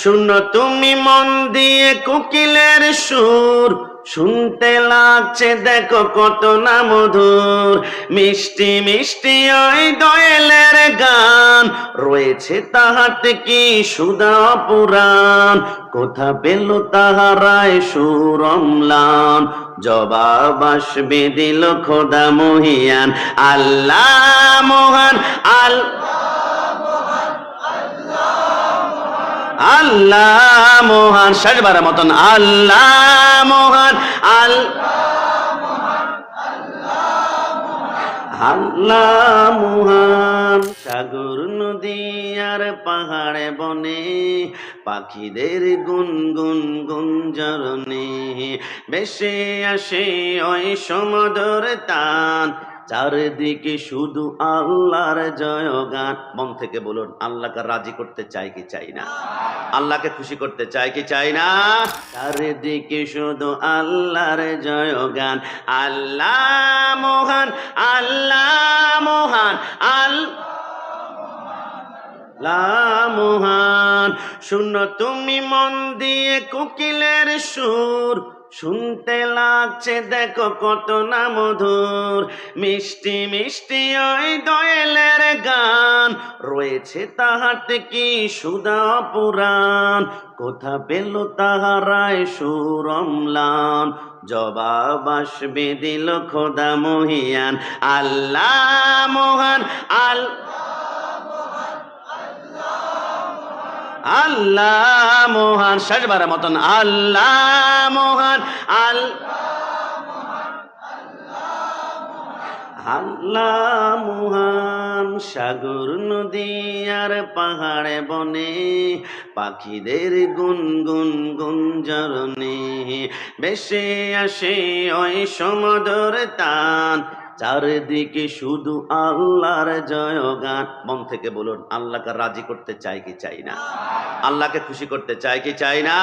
শুনো তুমি মন দিয়ে কোকিলের সুর, শুনতে লাগছে দেখো কত না মধুর। মিষ্টি মিষ্টি ওই দোয়েলের গান, রয়েছে তাহাতে কি সুধা পুরাণ। কোথা পেল তাহারায় সুর অম্লান, জবাব আসবে দিল খোদা মহিয়ান। আল্লাহ মহান, আল্লাহ মহান, শেষবারের মতন আল্লাহ মহান, আল্লাহ মহান। সাগর নদী আর পাহাড়ে বনে, পাখিদের গুনগুন গুঞ্জরণে, ভেসে আসে ওই সমুদ্র তান। চারিদিকে শুধু আল্লাহর জয়গান। মন থেকে বলুন, আল্লাহকে রাজি করতে চাই কি চাই না? আল্লাহকে খুশি করতে চাই কি চাই না? চারিদিকে শুধু আল্লাহর জয়গান। আল্লাহ মহান, আল্লাহ মহান, আল্লাহ মহান। শুনো তুমি মন দিয়ে কোকিলের সুর, শুনতে লাগছে দেখো কত না মধুর। মিষ্টি মিষ্টি ওই দোয়েলের গান, রয়েছে তাহাতে কি সুধা পুরাণ। কোথা পেল তাহারায় সুর অম্লান, জবাব আসবে দিল খোদা মহিয়ান। আল্লাহ মহান, আল্লাহ মহান, শেষবারের মতন আল্লাহ মহান, আল্লাহ মহান। সাগর নদী আর পাহাড়ে বনে, পাখিদের গুনগুন গুঞ্জরণে, ভেসে আসে ওই সমুদ্র তান। চারিদিকে শুধু আল্লাহর জয়গান। মন থেকে বলুন, আল্লাহকে রাজি করতে চাই কি চাই না? আল্লাহকে খুশি করতে চাই কি চাই না?